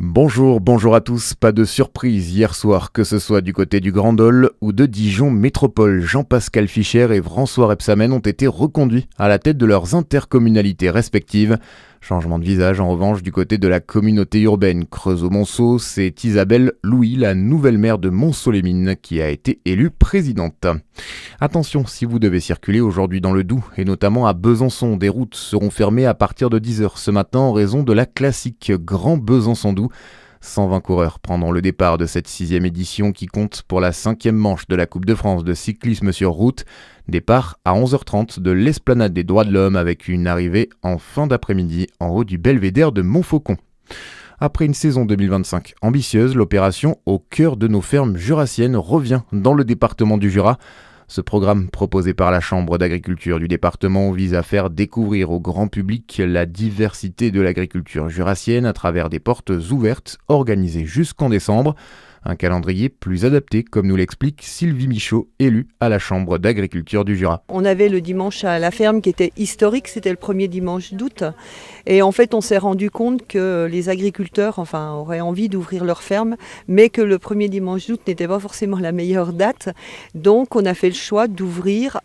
Bonjour à tous. Pas de surprise hier soir, que ce soit du côté du Grand Dole ou de Dijon Métropole. Jean-Pascal Fischer et François Rebsamen ont été reconduits à la tête de leurs intercommunalités respectives. Changement de visage en revanche du côté de la communauté urbaine Creusot-Monceau, c'est Isabelle Louis, la nouvelle maire de Montceau-les-Mines, qui a été élue présidente. Attention, si vous devez circuler aujourd'hui dans le Doubs, et notamment à Besançon, des routes seront fermées à partir de 10h ce matin en raison de la classique Grand Besançon-Doubs. 120 coureurs prendront le départ de cette 6e édition qui compte pour la 5e manche de la Coupe de France de cyclisme sur route. Départ à 11h30 de l'Esplanade des Droits de l'Homme avec une arrivée en fin d'après-midi en haut du belvédère de Montfaucon. Après une saison 2025 ambitieuse, l'opération Au cœur de nos fermes jurassiennes revient dans le département du Jura. Ce programme proposé par la Chambre d'agriculture du département vise à faire découvrir au grand public la diversité de l'agriculture jurassienne à travers des portes ouvertes organisées jusqu'en décembre. Un calendrier plus adapté, comme nous l'explique Sylvie Michaud, élue à la Chambre d'agriculture du Jura. On avait le dimanche à la ferme qui était historique, c'était le premier dimanche d'août. Et en fait, on s'est rendu compte que les agriculteurs auraient envie d'ouvrir leur ferme, mais que le premier dimanche d'août n'était pas forcément la meilleure date. Donc, on a fait le choix d'ouvrir,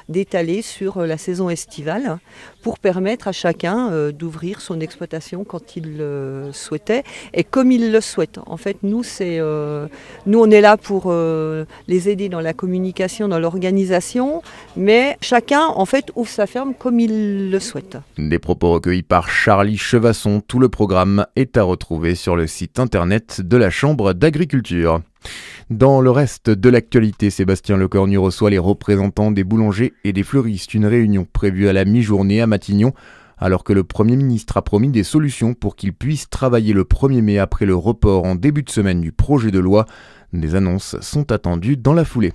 d'étaler sur la saison estivale pour permettre à chacun d'ouvrir son exploitation quand il le souhaitait et comme il le souhaite. En fait, nous, on est là pour les aider dans la communication, dans l'organisation, mais chacun en fait ouvre sa ferme comme il le souhaite. Des propos recueillis par Charlie Chevasson. Tout le programme est à retrouver sur le site internet de la Chambre d'agriculture. Dans le reste de l'actualité, Sébastien Lecornu reçoit les représentants des boulangers et des fleuristes. Une réunion prévue à la mi-journée à Matignon, alors que le Premier ministre a promis des solutions pour qu'ils puissent travailler le 1er mai après le report en début de semaine du projet de loi. Des annonces sont attendues dans la foulée.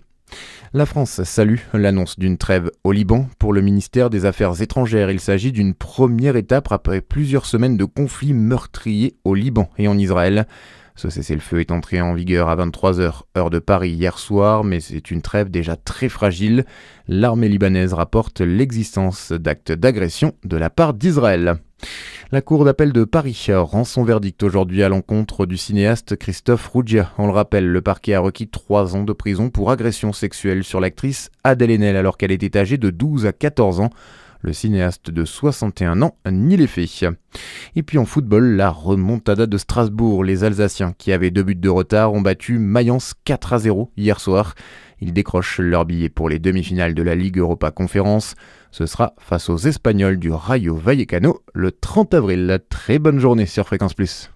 La France salue l'annonce d'une trêve au Liban. Pour le ministère des Affaires étrangères, il s'agit d'une première étape après plusieurs semaines de conflits meurtriers au Liban et en Israël. Ce cessez-le-feu est entré en vigueur à 23h, heure de Paris hier soir, mais c'est une trêve déjà très fragile. L'armée libanaise rapporte l'existence d'actes d'agression de la part d'Israël. La Cour d'appel de Paris rend son verdict aujourd'hui à l'encontre du cinéaste Christophe Rougia. On le rappelle, le parquet a requis 3 ans de prison pour agression sexuelle sur l'actrice Adèle Haenel alors qu'elle était âgée de 12 à 14 ans. Le cinéaste de 61 ans nie les faits. Et puis en football, la remontada de Strasbourg. Les Alsaciens, qui avaient 2 buts de retard, ont battu Mayence 4-0 hier soir. Ils décrochent leur billet pour les demi-finales de la Ligue Europa Conférence. Ce sera face aux Espagnols du Rayo Vallecano le 30 avril. Très bonne journée sur Fréquence Plus.